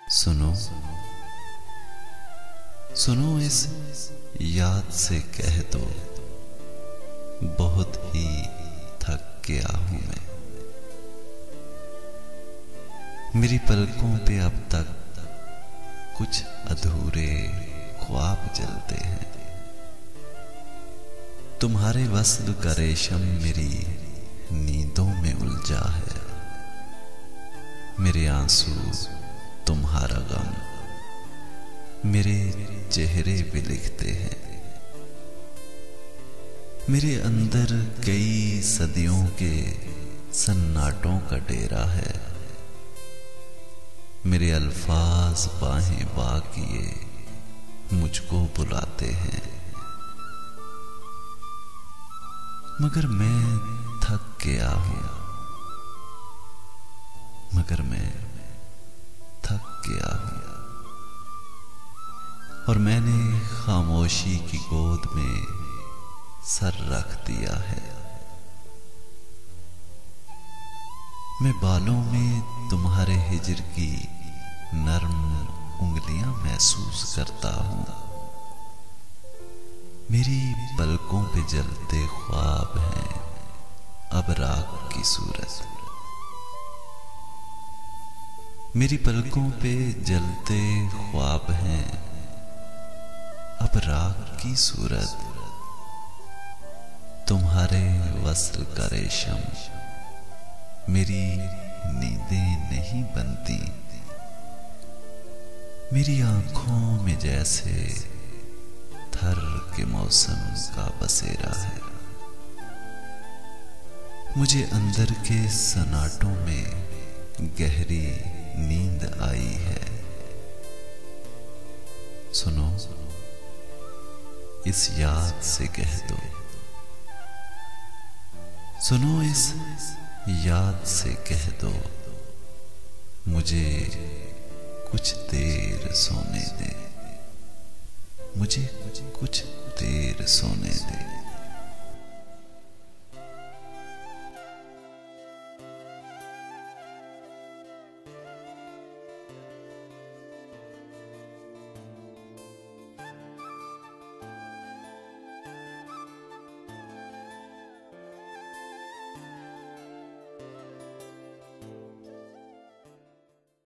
सुनो सुनो इस याद से कह दो, बहुत ही थक गया हूं मैं। मेरी पलकों पे अब तक कुछ अधूरे ख्वाब जलते हैं। तुम्हारे वस्ल का रेशम मेरी नींदों में उलझा है। मेरे आंसू तुम्हारा गम मेरे चेहरे पे लिखते हैं। मेरे अंदर कई सदियों के सन्नाटों का डेरा है। मेरे अल्फाज बाहें बाह किए मुझको बुलाते हैं, मगर मैं थक गया हूं। मगर मैं थक गया हूं और मैंने खामोशी की गोद में सर रख दिया है। मैं बालों में तुम्हारे हिज्र की नर्म उंगलियां महसूस करता हूं। मेरी पलकों पे जलते ख्वाब हैं अब रात की सूरत। मेरी पलकों पे जलते ख्वाब हैं अब रात की सूरत। तुम्हारे वस्ल का रेशम मेरी नींदें नहीं बनती। मेरी आंखों में जैसे थर के मौसम का बसेरा है। मुझे अंदर के सन्नाटों में गहरी नींद आई है। सुनो इस याद से कह दो, सुनो इस याद से कह दो, मुझे कुछ देर सोने दे, मुझे कुछ देर सोने दे।